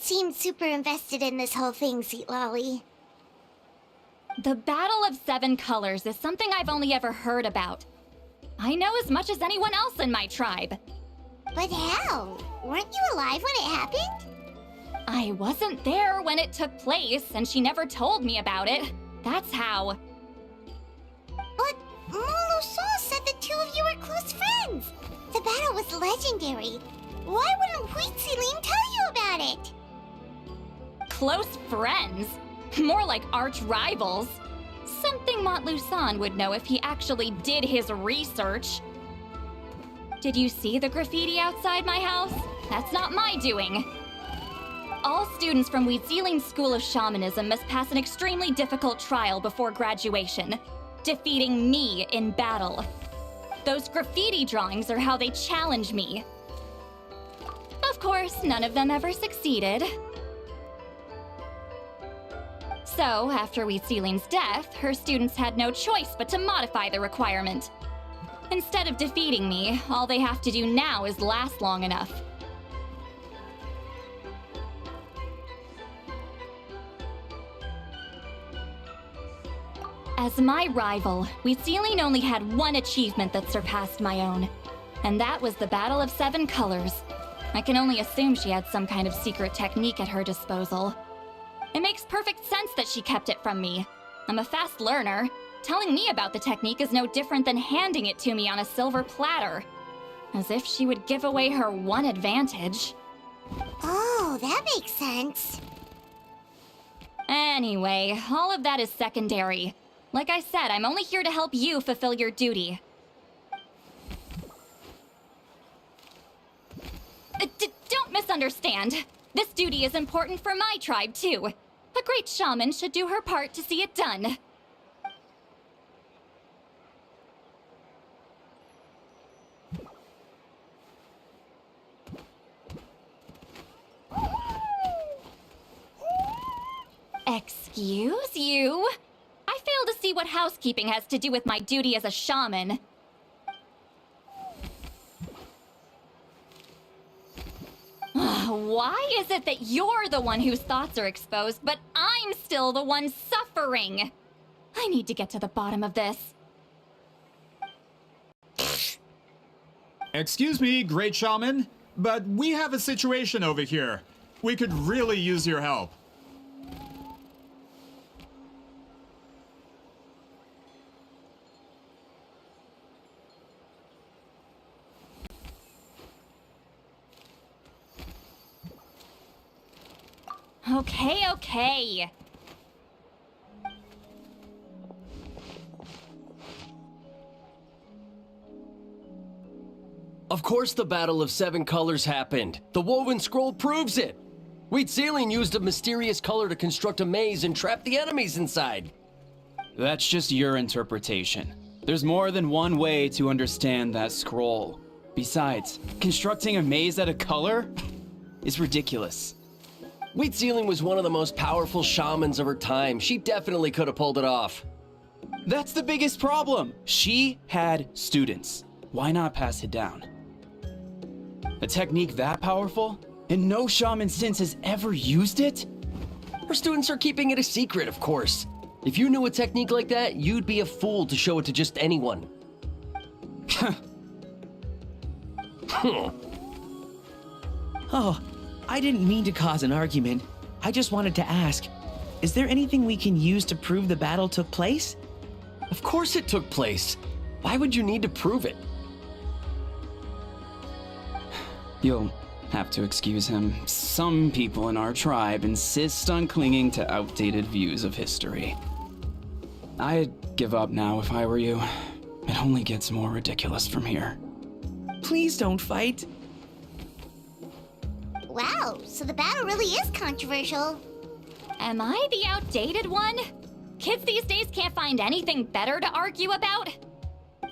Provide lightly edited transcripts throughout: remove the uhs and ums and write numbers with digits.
seem super invested in this whole thing, Sweet Lolly. The Battle of Seven Colors is something I've only ever heard about. I know as much as anyone else in my tribe. But how? Weren't you alive when it happened? I wasn't there when it took place, and she never told me about it. That's how. But Mulu Saw said the two of you were close friends. The battle was legendary. Why wouldn't Wheat Celine tell you about it? Close friends? More like arch rivals. Something Montluçon would know if he actually did his research. Did you see the graffiti outside my house? That's not my doing. All students from Wheatsealing's School of Shamanism must pass an extremely difficult trial before graduation, defeating me in battle. Those graffiti drawings are how they challenge me. Of course, none of them ever succeeded. So, after Wheatsealing's death, her students had no choice but to modify the requirement. Instead of defeating me, all they have to do now is last long enough. As my rival, Wheatsealing only had one achievement that surpassed my own, and that was the Battle of Seven Colors. I can only assume she had some kind of secret technique at her disposal. It makes perfect sense that she kept it from me. I'm a fast learner. Telling me about the technique is no different than handing it to me on a silver platter. As if she would give away her one advantage. Oh, that makes sense. Anyway, all of that is secondary. Like I said, I'm only here to help you fulfill your duty. Don't misunderstand. This duty is important for my tribe, too. A great shaman should do her part to see it done. Excuse you? I fail to see what housekeeping has to do with my duty as a shaman. Why is it that you're the one whose thoughts are exposed, but I'm still the one suffering? I need to get to the bottom of this. Excuse me, great shaman, but we have a situation over here. We could really use your help. Okay. Of course the Battle of Seven Colors happened. The woven scroll proves it. Wheatsealing used a mysterious color to construct a maze and trap the enemies inside. That's just your interpretation. There's more than one way to understand that scroll. Besides, constructing a maze out of color is ridiculous. Wheatsealing was one of the most powerful shamans of her time. She definitely could have pulled it off. That's the biggest problem. She had students. Why not pass it down? A technique that powerful? And no shaman since has ever used it? Her students are keeping it a secret, of course. If you knew a technique like that, you'd be a fool to show it to just anyone. Oh, I didn't mean to cause an argument. I just wanted to ask, is there anything we can use to prove the battle took place? Of course it took place. Why would you need to prove it? You'll have to excuse him. Some people in our tribe insist on clinging to outdated views of history. I'd give up now if I were you. It only gets more ridiculous from here. Please don't fight. Wow, so the battle really is controversial. Am I the outdated one? Kids these days can't find anything better to argue about?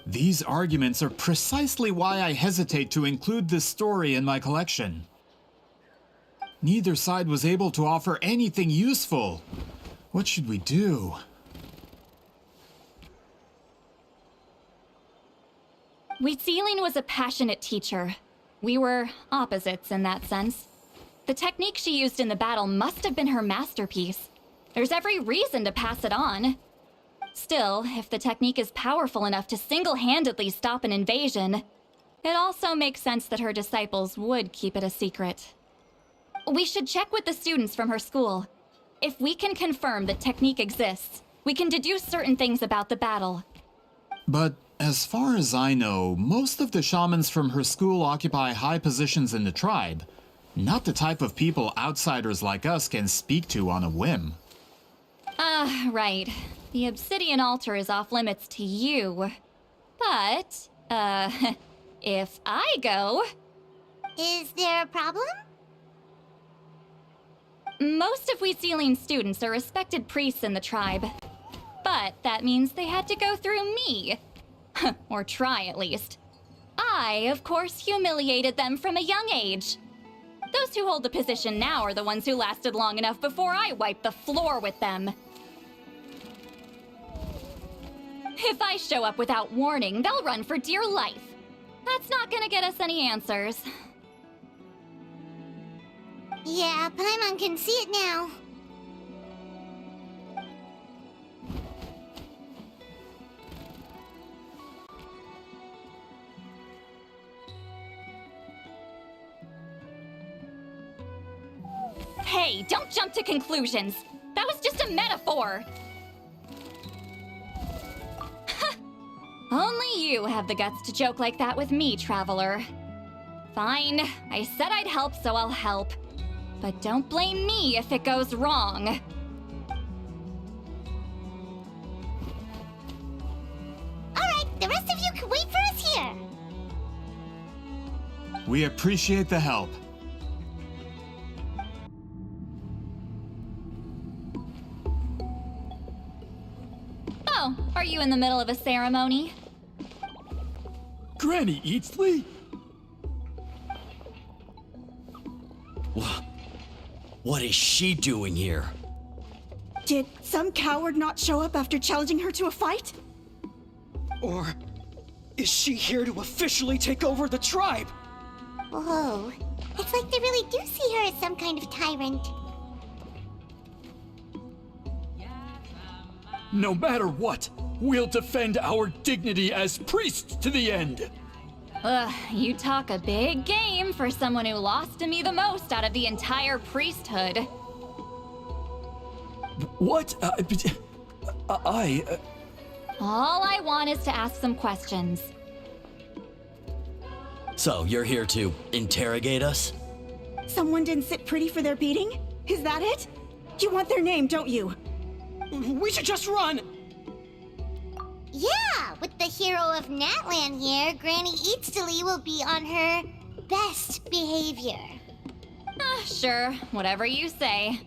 These arguments are precisely why I hesitate to include this story in my collection. Neither side was able to offer anything useful. What should we do? Wheatsealing was a passionate teacher. We were opposites in that sense. The technique she used in the battle must have been her masterpiece. There's every reason to pass it on. Still, if the technique is powerful enough to single-handedly stop an invasion, it also makes sense that her disciples would keep it a secret. We should check with the students from her school. If we can confirm that technique exists, we can deduce certain things about the battle. But as far as I know, most of the shamans from her school occupy high positions in the tribe. Not the type of people outsiders like us can speak to on a whim. Right. The obsidian altar is off limits to you. But, if I go... Is there a problem? Most of Wheatsealing students are respected priests in the tribe. But that means they had to go through me. Or try, at least. I, of course, humiliated them from a young age. Those who hold the position now are the ones who lasted long enough before I wiped the floor with them. If I show up without warning, they'll run for dear life. That's not gonna get us any answers. Yeah, Paimon can see it now. Hey, don't jump to conclusions. That was just a metaphor. Only you have the guts to joke like that with me, Traveler. Fine, I said I'd help, so I'll help. But don't blame me if it goes wrong. Alright, the rest of you can wait for us here. We appreciate the help. Oh, are you in the middle of a ceremony? Granny Eatsley? What is she doing here? Did some coward not show up after challenging her to a fight? Or is she here to officially take over the tribe? Whoa. It's like they really do see her as some kind of tyrant. No matter what, we'll defend our dignity as priests to the end. Ugh, you talk a big game for someone who lost to me the most out of the entire priesthood. What? All I want is to ask some questions. So, you're here to interrogate us? Someone didn't sit pretty for their beating? Is that it? You want their name, don't you? We should just run! Yeah, with the hero of Natlan here, Granny Eatsley will be on her best behavior. Sure, whatever you say.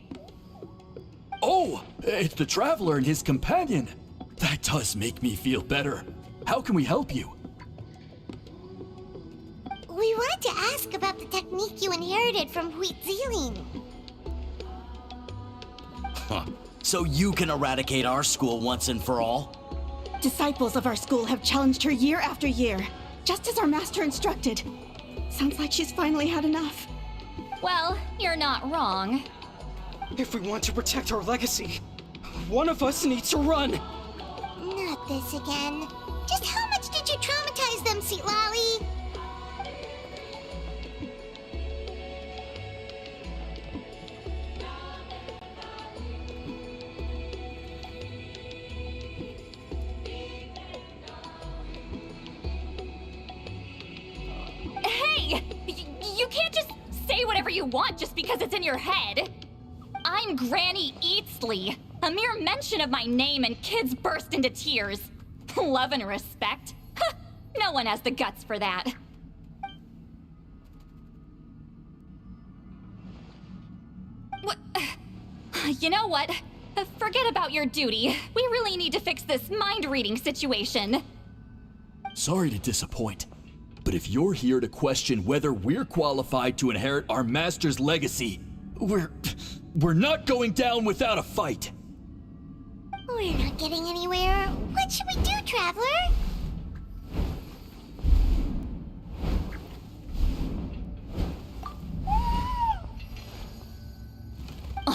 Oh, it's the Traveler and his companion. That does make me feel better. How can we help you? We wanted to ask about the technique you inherited from Wheatsealing. Huh. So you can eradicate our school once and for all? Disciples of our school have challenged her year after year, just as our master instructed. Sounds like she's finally had enough. Well, you're not wrong. If we want to protect our legacy, one of us needs to run! Not this again. Just how much did you traumatize them, Seatlali? Hey! You can't just say whatever you want just because it's in your head. I'm Granny Eatsley. A mere mention of my name and kids burst into tears. Love and respect? No one has the guts for that. What? You know what? Forget about your duty. We really need to fix this mind-reading situation. Sorry to disappoint, but if you're here to question whether we're qualified to inherit our master's legacy, we're not going down without a fight. We're not getting anywhere. What should we do, Traveler?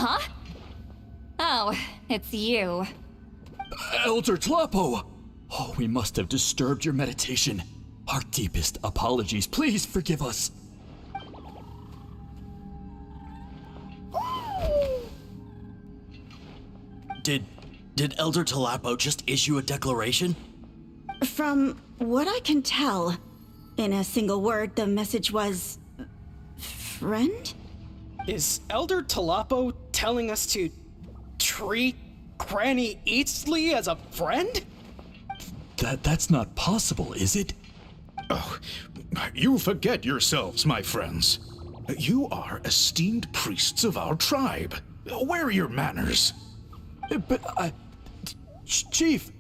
Huh? Oh, it's you. Elder Tlapo! Oh, we must have disturbed your meditation. Our deepest apologies. Please forgive us. Did Elder Tlapo just issue a declaration? From what I can tell, in a single word, the message was... friend? Is Elder Tlapo telling us to treat Granny Eatsley as a friend? That's not possible, is it? Oh, you forget yourselves, my friends. You are esteemed priests of our tribe. Where are your manners? But Chief!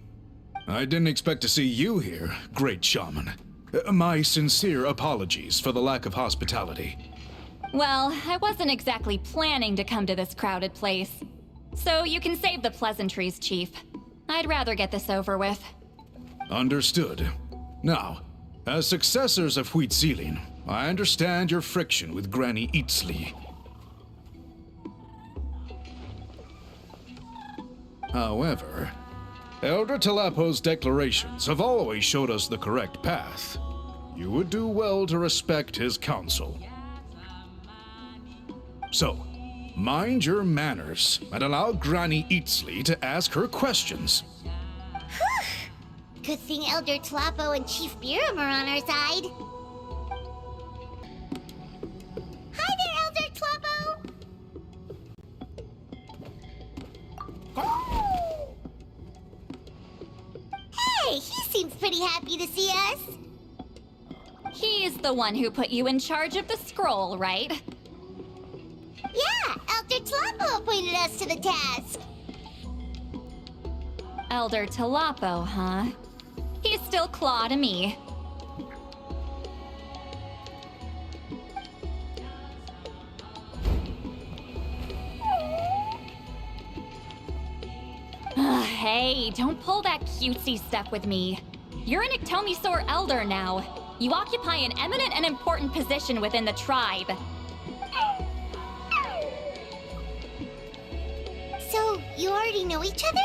I didn't expect to see you here, great shaman. My sincere apologies for the lack of hospitality. Well, I wasn't exactly planning to come to this crowded place. So you can save the pleasantries, Chief. I'd rather get this over with. Understood. Now, as successors of Huitzilin, I understand your friction with Granny Eatsley. However, Elder Tlapo's declarations have always showed us the correct path. You would do well to respect his counsel. So, mind your manners and allow Granny Eatsley to ask her questions. Good thing Elder Tlapo and Chief Biram are on our side. Hi there, Elder Tlapo! Hey, he seems pretty happy to see us. He's the one who put you in charge of the scroll, right? Yeah, Elder Tlapo appointed us to the task. Elder Tlapo, huh? He's still Claw to me. Hey, don't pull that cutesy stuff with me. You're an Iktomi elder now. You occupy an eminent and important position within the tribe. So, you already know each other?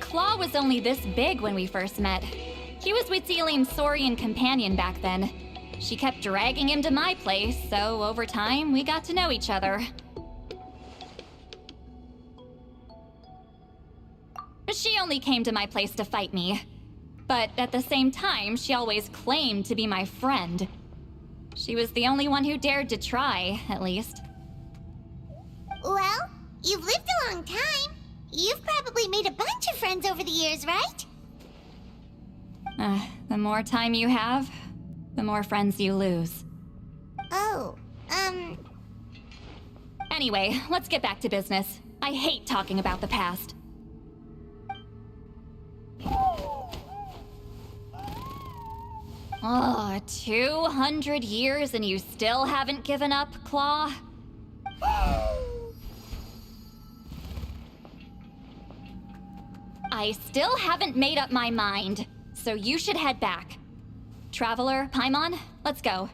Claw was only this big when we first met. He was Huitzilin's Saurian companion back then. She kept dragging him to my place, so over time, we got to know each other. She only came to my place to fight me. But at the same time, she always claimed to be my friend. She was the only one who dared to try, at least. Well, you've lived a long time. You've probably made a bunch of friends over the years, right? The more time you have, the more friends you lose. Oh, Anyway, let's get back to business. I hate talking about the past. Oh, 200 years and you still haven't given up, Claw? I still haven't made up my mind, so you should head back. Traveler, Paimon, let's go.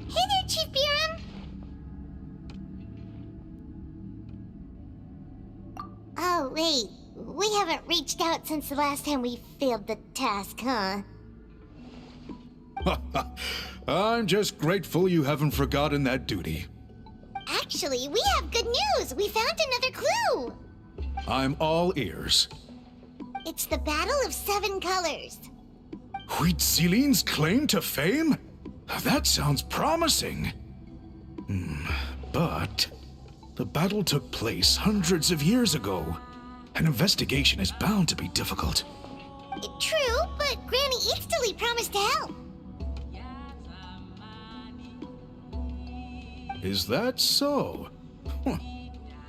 Hey there, Chief Biram! Oh, wait. We haven't reached out since the last time we failed the task, huh? I'm just grateful you haven't forgotten that duty. Actually, we have good news! We found another clue! I'm all ears. It's the Battle of Seven Colors. Huitzilin's claim to fame? That sounds promising. But the battle took place hundreds of years ago. An investigation is bound to be difficult. True, but Granny Eatsley promised to help. Is that so?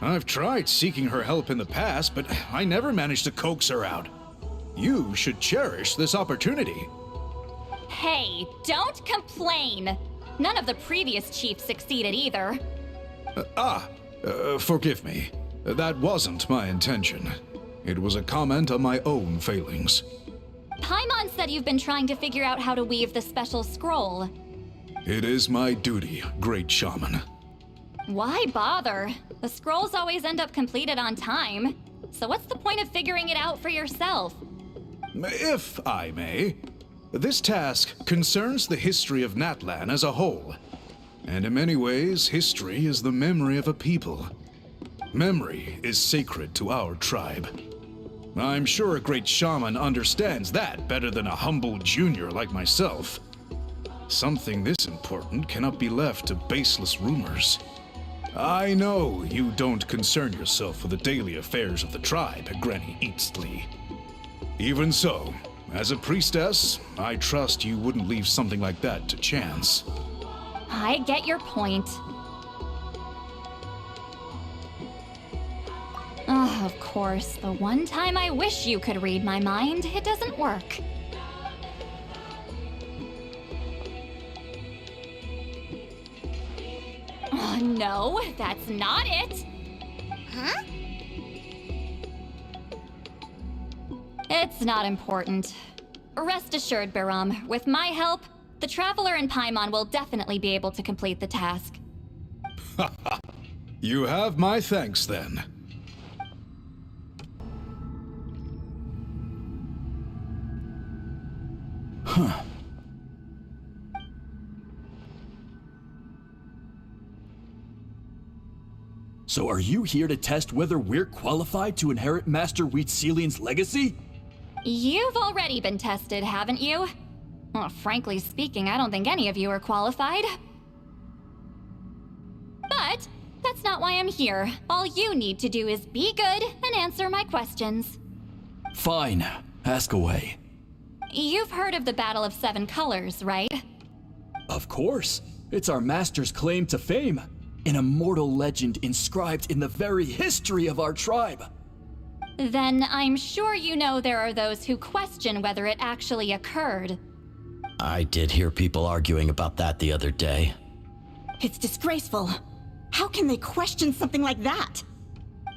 I've tried seeking her help in the past, but I never managed to coax her out. You should cherish this opportunity. Hey, don't complain! None of the previous chiefs succeeded either. Forgive me. That wasn't my intention. It was a comment on my own failings. Paimon said you've been trying to figure out how to weave the special scroll. It is my duty, great shaman. Why bother? The scrolls always end up completed on time. So what's the point of figuring it out for yourself? If I may, this task concerns the history of Natlan as a whole. And in many ways, history is the memory of a people. Memory is sacred to our tribe. I'm sure a great shaman understands that better than a humble junior like myself. Something this important cannot be left to baseless rumors. I know you don't concern yourself with the daily affairs of the tribe, Granny Eatsley. Even so, as a priestess, I trust you wouldn't leave something like that to chance. I get your point. Oh, of course, the one time I wish you could read my mind, it doesn't work. Oh, no, that's not it. Huh? It's not important. Rest assured, Biram, with my help, the Traveler and Paimon will definitely be able to complete the task. You have my thanks then. Huh. So are you here to test whether we're qualified to inherit Master Wheatselian's legacy? You've already been tested, haven't you? Well, frankly speaking, I don't think any of you are qualified. But that's not why I'm here. All you need to do is be good and answer my questions. Fine. Ask away. You've heard of the Battle of Seven Colors, right? Of course. It's our master's claim to fame. An immortal legend inscribed in the very history of our tribe. Then I'm sure you know there are those who question whether it actually occurred. I did hear people arguing about that the other day. It's disgraceful. How can they question something like that?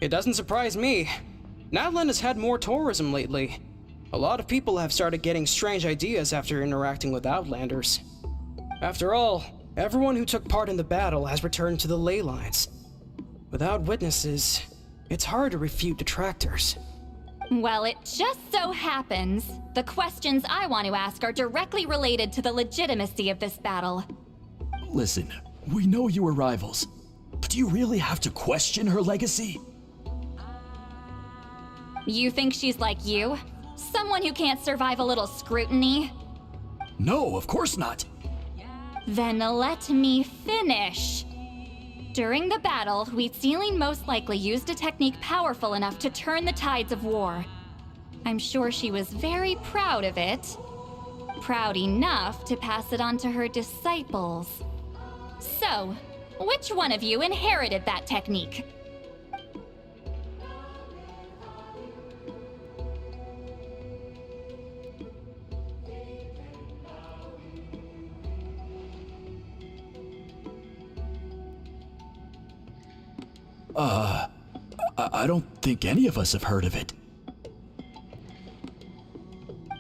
It doesn't surprise me. Natlan has had more tourism lately. A lot of people have started getting strange ideas after interacting with Outlanders. After all, everyone who took part in the battle has returned to the ley lines. Without witnesses, it's hard to refute detractors. Well, it just so happens the questions I want to ask are directly related to the legitimacy of this battle. Listen, we know you were rivals, but do you really have to question her legacy? You think she's like you? Someone who can't survive a little scrutiny? No, of course not. Then let me finish. During the battle, Wheatsealing most likely used a technique powerful enough to turn the tides of war. I'm sure she was very proud of it. Proud enough to pass it on to her disciples. So, which one of you inherited that technique? I don't think any of us have heard of it.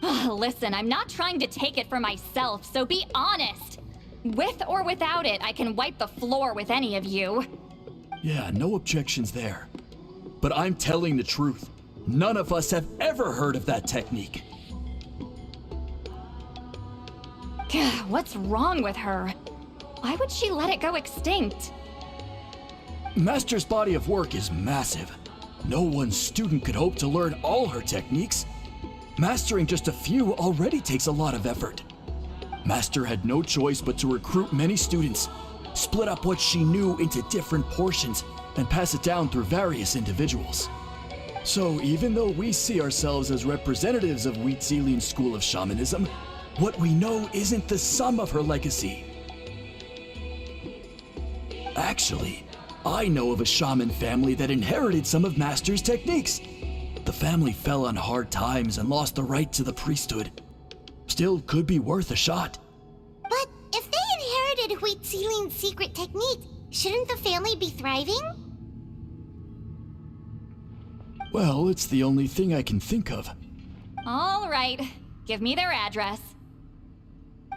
Listen, I'm not trying to take it for myself, so be honest. With or without it, I can wipe the floor with any of you. Yeah, no objections there. But I'm telling the truth. None of us have ever heard of that technique. What's wrong with her? Why would she let it go extinct? Master's body of work is massive. No one student could hope to learn all her techniques. Mastering just a few already takes a lot of effort. Master had no choice but to recruit many students, split up what she knew into different portions, and pass it down through various individuals. So even though we see ourselves as representatives of Wheatselian's school of shamanism, what we know isn't the sum of her legacy. Actually, I know of a shaman family that inherited some of Master's techniques. The family fell on hard times and lost the right to the priesthood. Still could be worth a shot. But if they inherited Wheatselian's secret technique, shouldn't the family be thriving? Well, it's the only thing I can think of. All right, give me their address.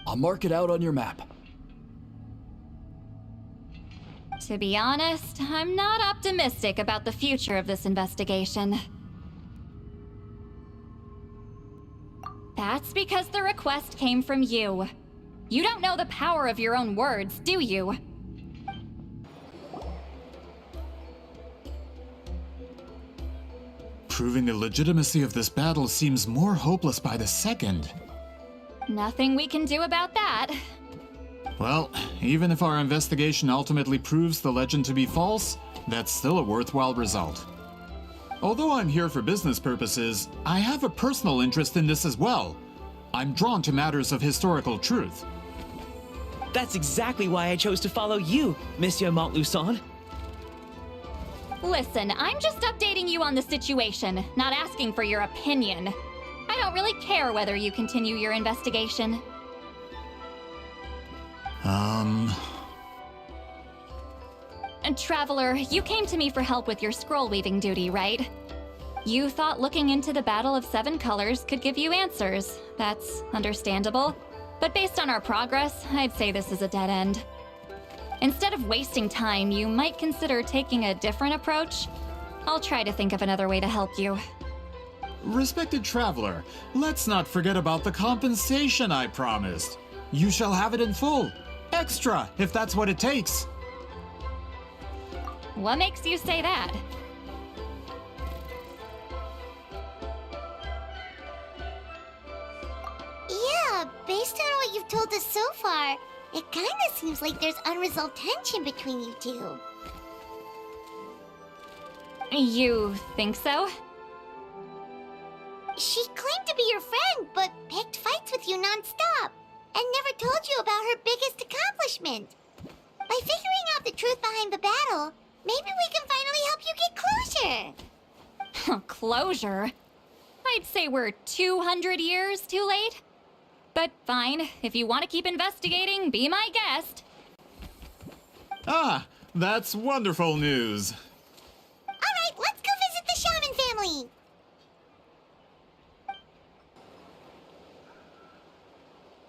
I'll mark it out on your map. To be honest, I'm not optimistic about the future of this investigation. That's because the request came from you. You don't know the power of your own words, do you? Proving the legitimacy of this battle seems more hopeless by the second. Nothing we can do about that. Well, even if our investigation ultimately proves the legend to be false, that's still a worthwhile result. Although I'm here for business purposes, I have a personal interest in this as well. I'm drawn to matters of historical truth. That's exactly why I chose to follow you, Monsieur Montluçon. Listen, I'm just updating you on the situation, not asking for your opinion. I don't really care whether you continue your investigation. And Traveler, you came to me for help with your scroll weaving duty, right? You thought looking into the Battle of Seven Colors could give you answers. That's understandable. But based on our progress, I'd say this is a dead end. Instead of wasting time, you might consider taking a different approach. I'll try to think of another way to help you. Respected traveler, let's not forget about the compensation I promised. You shall have it in full. Extra, if that's what it takes. What makes you say that? Yeah, based on what you've told us so far, it kinda seems like there's unresolved tension between you two. You think so? She claimed to be your friend, but picked fights with you non-stop, and never told you about her biggest accomplishment. By figuring out the truth behind the battle, maybe we can finally help you get closure. Closure? I'd say we're 200 years too late. But fine, if you want to keep investigating, be my guest. Ah, that's wonderful news. Alright, let's go visit the shaman family.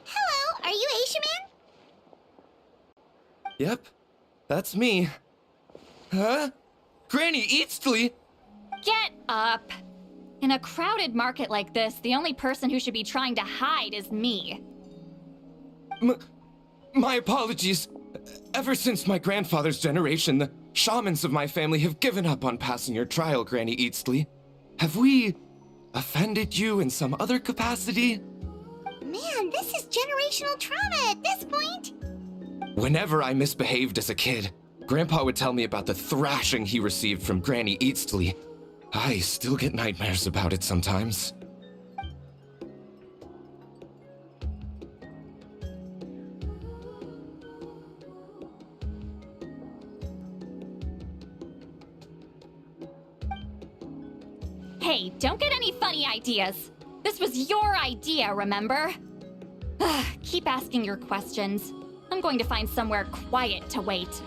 Hello, are you a shaman? Yep, that's me. Huh? Granny Eatsley? Get up! In a crowded market like this, the only person who should be trying to hide is me. My apologies. Ever since my grandfather's generation, the shamans of my family have given up on passing your trial, Granny Eatsley. Have we offended you in some other capacity? Man, this is generational trauma at this point. Whenever I misbehaved as a kid, Grandpa would tell me about the thrashing he received from Granny Eatsley. I still get nightmares about it sometimes. Hey, don't get any funny ideas. This was your idea, remember? Keep asking your questions. I'm going to find somewhere quiet to wait.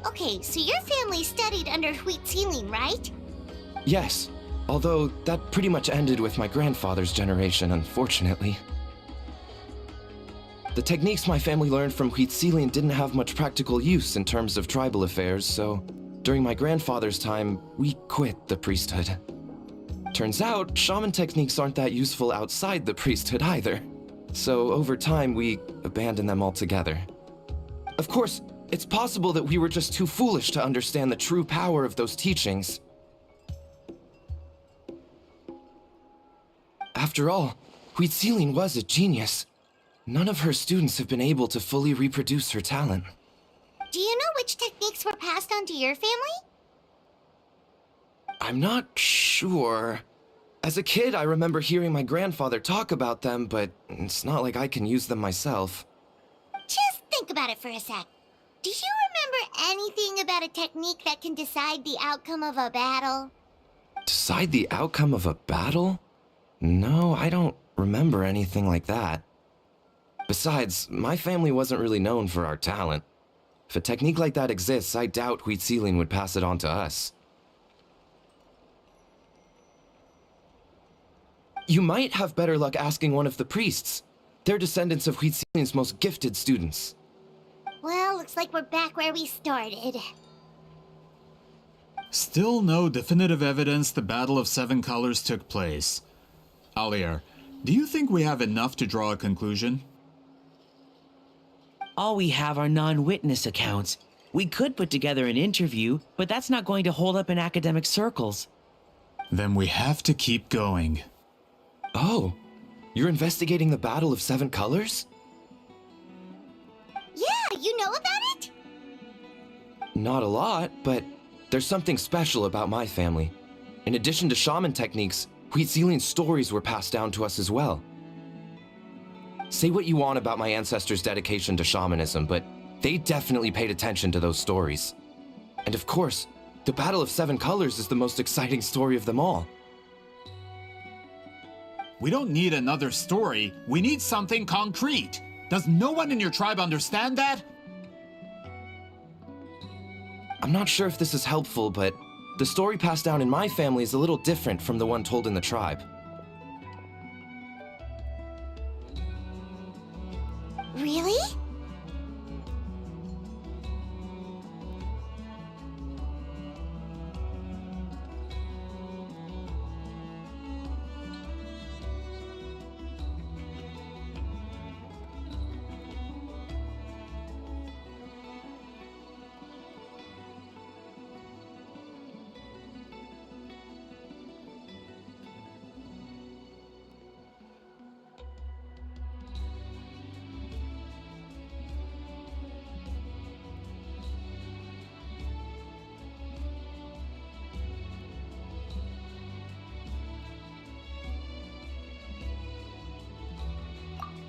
Okay, so your family studied under Wheat Ceiling, right? Yes, although that pretty much ended with my grandfather's generation, unfortunately. The techniques my family learned from Wheat Ceiling didn't have much practical use in terms of tribal affairs, so during my grandfather's time, we quit the priesthood. Turns out, shaman techniques aren't that useful outside the priesthood either. So over time, we abandoned them altogether. Of course, it's possible that we were just too foolish to understand the true power of those teachings. After all, Wheat Ceiling was a genius. None of her students have been able to fully reproduce her talent. Do you know which techniques were passed on to your family? I'm not sure. As a kid, I remember hearing my grandfather talk about them, but it's not like I can use them myself. Just think about it for a sec. Do you remember anything about a technique that can decide the outcome of a battle? Decide the outcome of a battle? No, I don't remember anything like that. Besides, my family wasn't really known for our talent. If a technique like that exists, I doubt Huitzilin would pass it on to us. You might have better luck asking one of the priests. They're descendants of Huitzilin's most gifted students. Well, looks like we're back where we started. Still no definitive evidence the Battle of Seven Colors took place. Alier, do you think we have enough to draw a conclusion? All we have are non-witness accounts. We could put together an interview, but that's not going to hold up in academic circles. Then we have to keep going. Oh, you're investigating the Battle of Seven Colors? Yeah, you know about it? Not a lot, but there's something special about my family. In addition to shaman techniques, Huitzilin's stories were passed down to us as well. Say what you want about my ancestors' dedication to shamanism, but they definitely paid attention to those stories. And of course, the Battle of Seven Colors is the most exciting story of them all. We don't need another story. We need something concrete. Does no one in your tribe understand that? I'm not sure if this is helpful, but the story passed down in my family is a little different from the one told in the tribe. Really?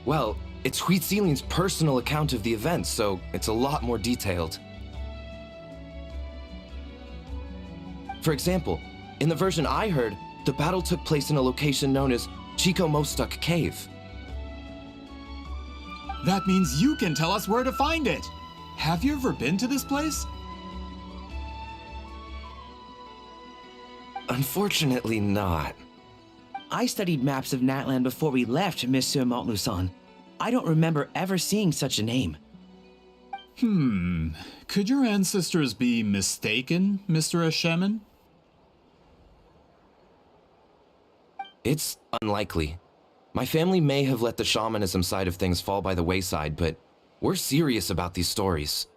Well, it's Huitzilin's personal account of the event, so it's a lot more detailed. For example, in the version I heard, the battle took place in a location known as Chico Mostuk Cave. That means you can tell us where to find it. Have you ever been to this place? Unfortunately not. I studied maps of Natlan before we left, Monsieur Montluçon. I don't remember ever seeing such a name. Could your ancestors be mistaken, Mr. Shaman? It's unlikely. My family may have let the shamanism side of things fall by the wayside, but we're serious about these stories.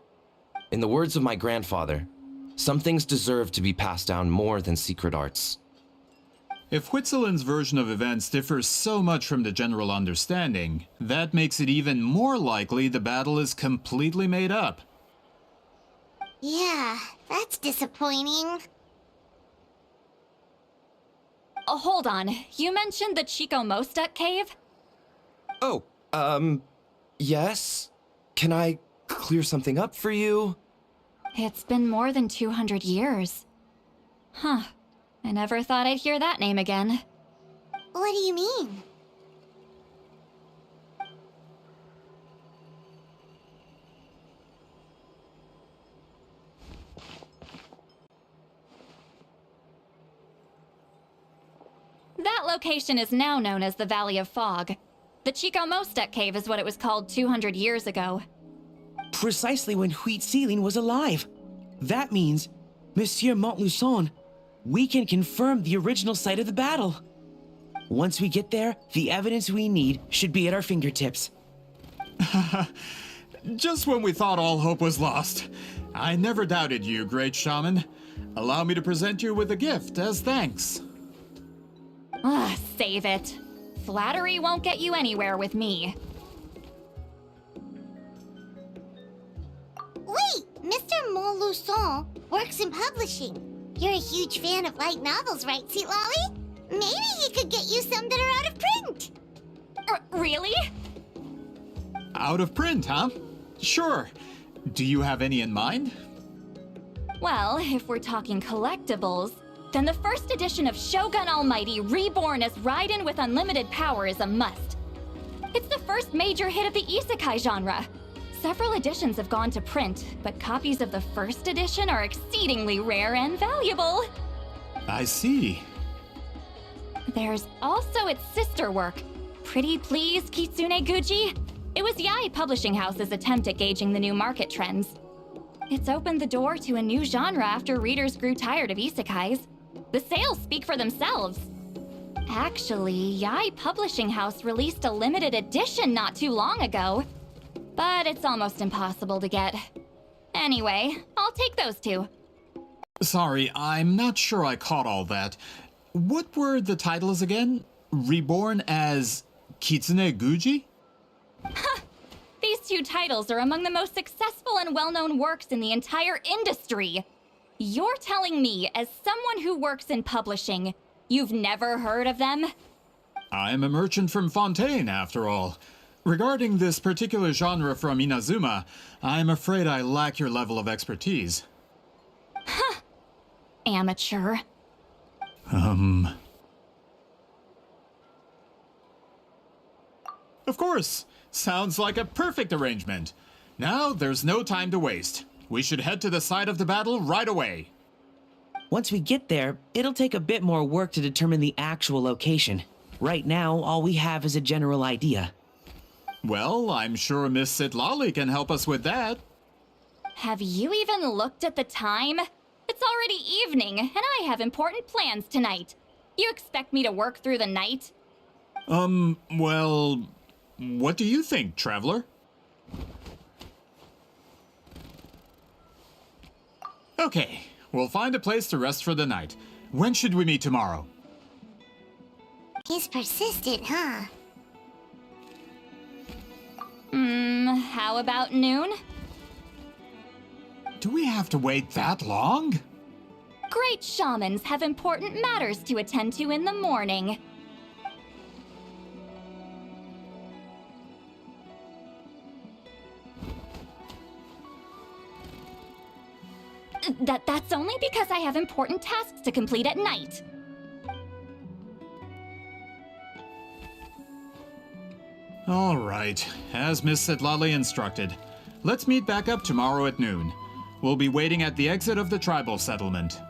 In the words of my grandfather, some things deserve to be passed down more than secret arts. If Huitzilin's version of events differs so much from the general understanding, that makes it even more likely the battle is completely made up. Yeah, that's disappointing. Oh, hold on. You mentioned the Chico Mostuk cave? Oh, yes? Can I clear something up for you? It's been more than 200 years. Huh. I never thought I'd hear that name again. What do you mean? That location is now known as the Valley of Fog. The Chico Mostuk cave is what it was called 200 years ago. Precisely when Huitzilin was alive. That means, Monsieur Montluçon, we can confirm the original site of the battle. Once we get there, the evidence we need should be at our fingertips. Just when we thought all hope was lost. I never doubted you, great shaman. Allow me to present you with a gift as thanks. Save it. Flattery won't get you anywhere with me. Wait, Mr. Montluçon works in publishing. You're a huge fan of light novels, right, Sweet Lolly? Maybe he could get you some that are out of print. Really? Out of print, huh? Sure. Do you have any in mind? Well, if we're talking collectibles, then the first edition of Shogun Almighty Reborn as Raiden with Unlimited Power is a must. It's the first major hit of the isekai genre, Several editions have gone to print, but copies of the first edition are exceedingly rare and valuable. I see. There's also its sister work, Pretty Please Kitsune Guji. It was Yae Publishing House's attempt at gauging the new market trends. It's opened the door to a new genre after readers grew tired of isekais. The sales speak for themselves. Actually, Yae Publishing House released a limited edition not too long ago, but it's almost impossible to get. Anyway, I'll take those two. Sorry, I'm not sure I caught all that. What were the titles again? Reborn as Kitsune Guji? These two titles are among the most successful and well-known works in the entire industry. You're telling me, as someone who works in publishing, you've never heard of them? I'm a merchant from Fontaine, after all. Regarding this particular genre from Inazuma, I'm afraid I lack your level of expertise. Amateur. Of course. Sounds like a perfect arrangement. Now, there's no time to waste. We should head to the site of the battle right away. Once we get there, it'll take a bit more work to determine the actual location. Right now, all we have is a general idea. Well, I'm sure Miss Sitlali can help us with that. Have you even looked at the time? It's already evening, and I have important plans tonight. You expect me to work through the night? Well, what do you think, Traveler? Okay, we'll find a place to rest for the night. When should we meet tomorrow? He's persistent, huh? How about noon? Do we have to wait that long? Great shamans have important matters to attend to in the morning. That's only because I have important tasks to complete at night. All right, as Miss Sitlali instructed. Let's meet back up tomorrow at noon. We'll be waiting at the exit of the tribal settlement.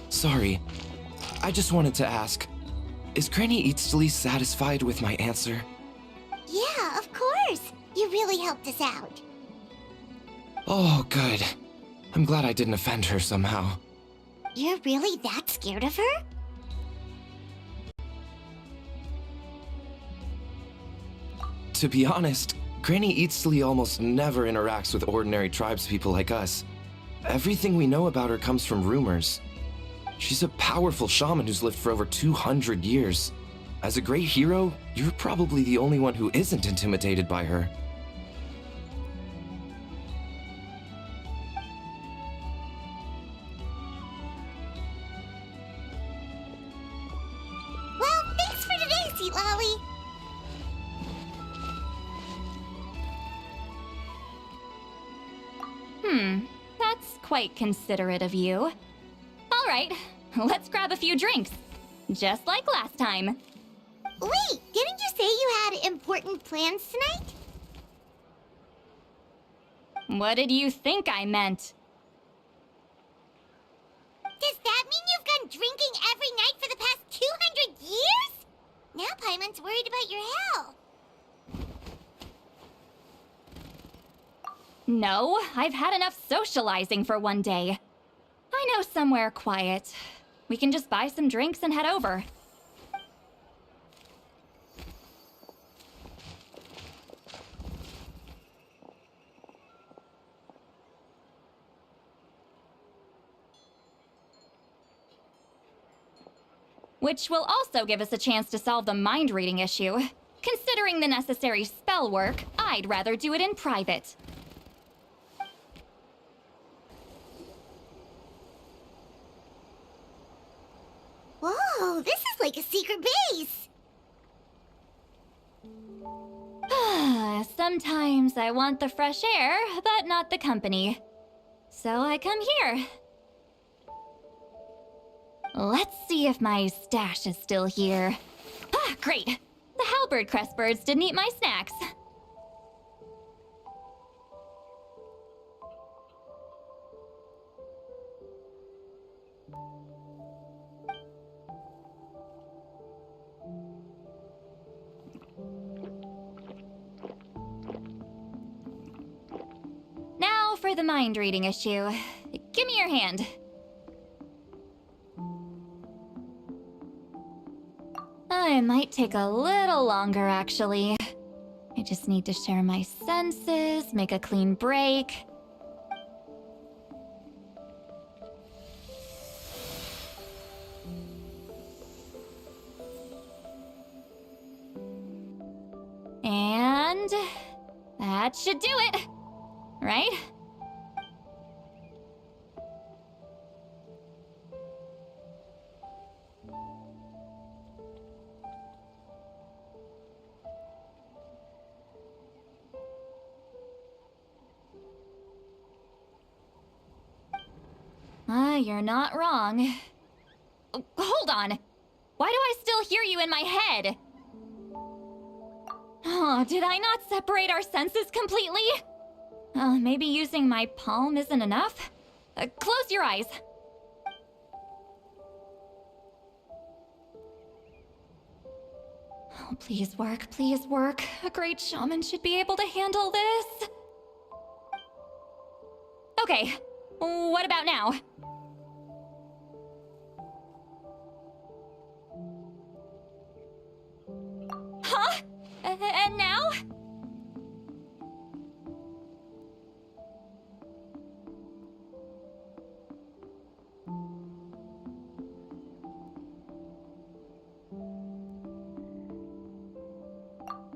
Sorry, I just wanted to ask, is Granny Eatsley satisfied with my answer? Yeah, of course. You really helped us out. Oh, good. I'm glad I didn't offend her somehow. You're really that scared of her? To be honest, Granny Eatsley almost never interacts with ordinary tribespeople like us. Everything we know about her comes from rumors. She's a powerful shaman who's lived for over 200 years. As a great hero, you're probably the only one who isn't intimidated by her. Well, thanks for today, Seatlolly. That's quite considerate of you. All right, let's grab a few drinks. Just like last time. Wait, didn't you say you had important plans tonight? What did you think I meant? Does that mean you've gone drinking every night for the past 200 years? Now Paimon's worried about your health. No, I've had enough socializing for one day. I know somewhere quiet. We can just buy some drinks and head over. Which will also give us a chance to solve the mind reading issue. Considering the necessary spell work, I'd rather do it in private. Whoa, this is like a secret base. sometimes I want the fresh air, but not the company. So I come here. Let's see if my stash is still here. Ah, great! The halberd crest birds didn't eat my snacks. Now for the mind reading issue. Give me your hand. It might take a little longer, actually. I just need to share my senses, make a clean break. And that should do it, right? You're not wrong. Hold on. Why do I still hear you in my head? Oh, did I not separate our senses completely? Maybe using my palm isn't enough? Close your eyes. Oh, please work, please work. A great shaman should be able to handle this. Okay, what about now? Huh? And now?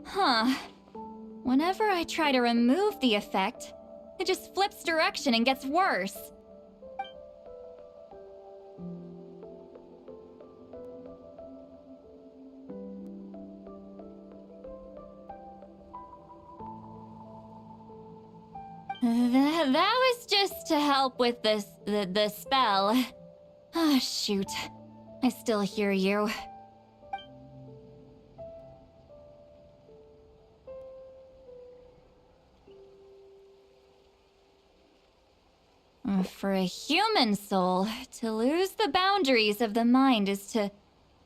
Huh. Whenever I try to remove the effect, it just flips direction and gets worse. That was just to help with the spell. Ah, shoot. I still hear you. For a human soul, to lose the boundaries of the mind is to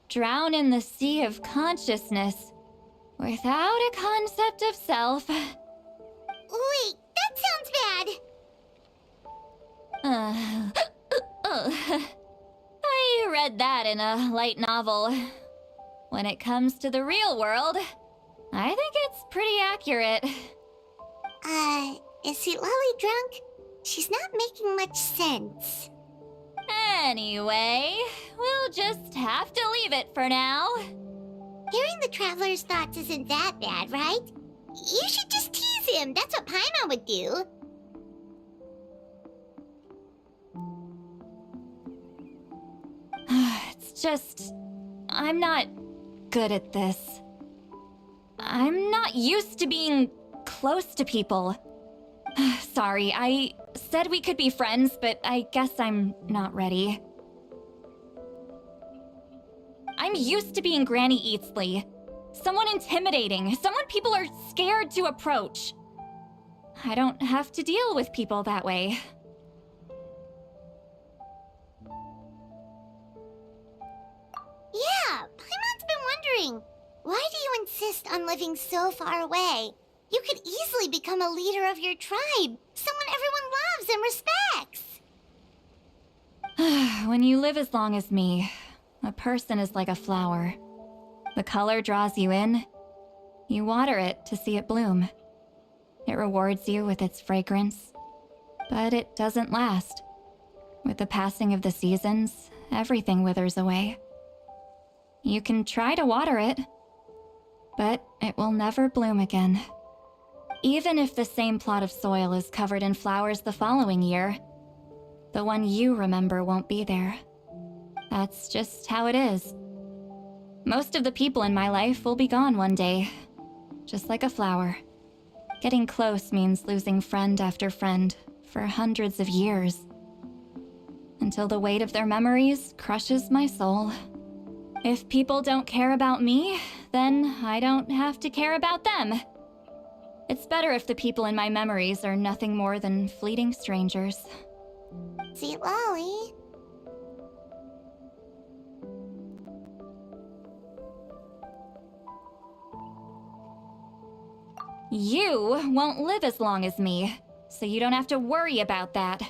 drown in the sea of consciousness without a concept of self. Wait, that sounds bad. I read that in a light novel. When it comes to the real world, I think it's pretty accurate. Is Lolly drunk? She's not making much sense. Anyway, we'll just have to leave it for now. Hearing the Traveler's thoughts isn't that bad, right? You should just tease him. That's what Paimon would do. It's just... I'm not good at this. I'm not used to being close to people. Sorry, I said we could be friends, but I guess I'm not ready. I'm used to being Granny Eatsley. Someone intimidating, someone people are scared to approach. I don't have to deal with people that way. Yeah, Paimon's been wondering, why do you insist on living so far away? You could easily become a leader of your tribe, someone everyone loves and respects. When you live as long as me, a person is like a flower. The color draws you in. You water it to see it bloom. It rewards you with its fragrance. But it doesn't last. With the passing of the seasons, everything withers away. You can try to water it, but it will never bloom again. Even if the same plot of soil is covered in flowers the following year, the one you remember won't be there. That's just how it is. Most of the people in my life will be gone one day, just like a flower. Getting close means losing friend after friend for hundreds of years. Until the weight of their memories crushes my soul. If people don't care about me, then I don't have to care about them. It's better if the people in my memories are nothing more than fleeting strangers. See, Lolly. You won't live as long as me, so you don't have to worry about that.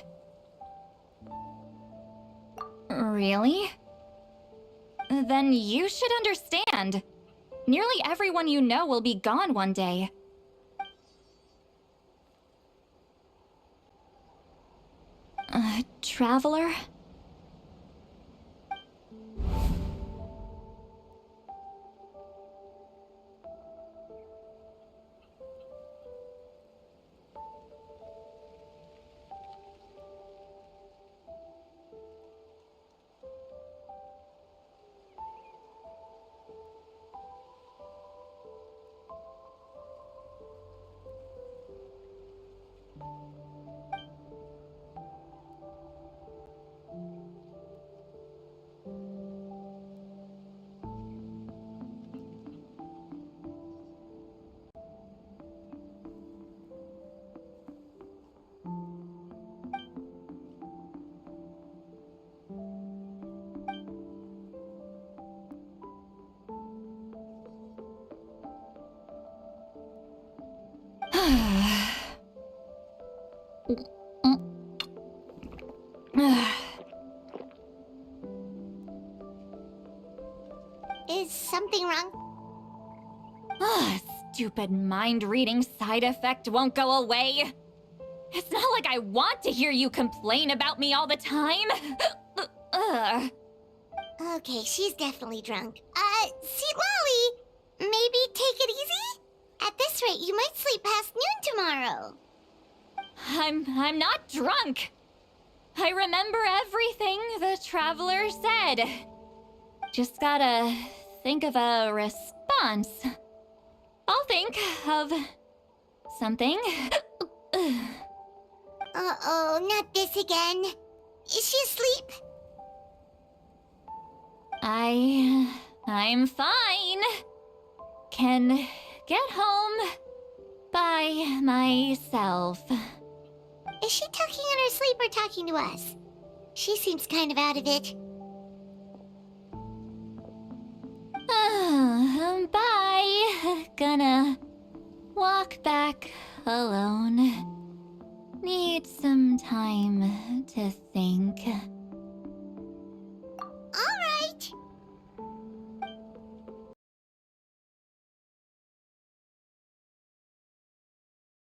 Really? Then you should understand. Nearly everyone you know will be gone one day. Traveler? Is something wrong? Stupid mind-reading side effect won't go away. It's not like I want to hear you complain about me all the time. Okay, she's definitely drunk. See, Lolly, maybe take it easy? At this rate, you might sleep past noon tomorrow. I'm not drunk. I remember everything the traveler said. Just gotta think of a response. I'll think of something. Uh-oh, not this again. Is she asleep? I'm fine. Can get home by myself. Is she talking in her sleep or talking to us? She seems kind of out of it. Bye. Gonna walk back alone. Need some time to think.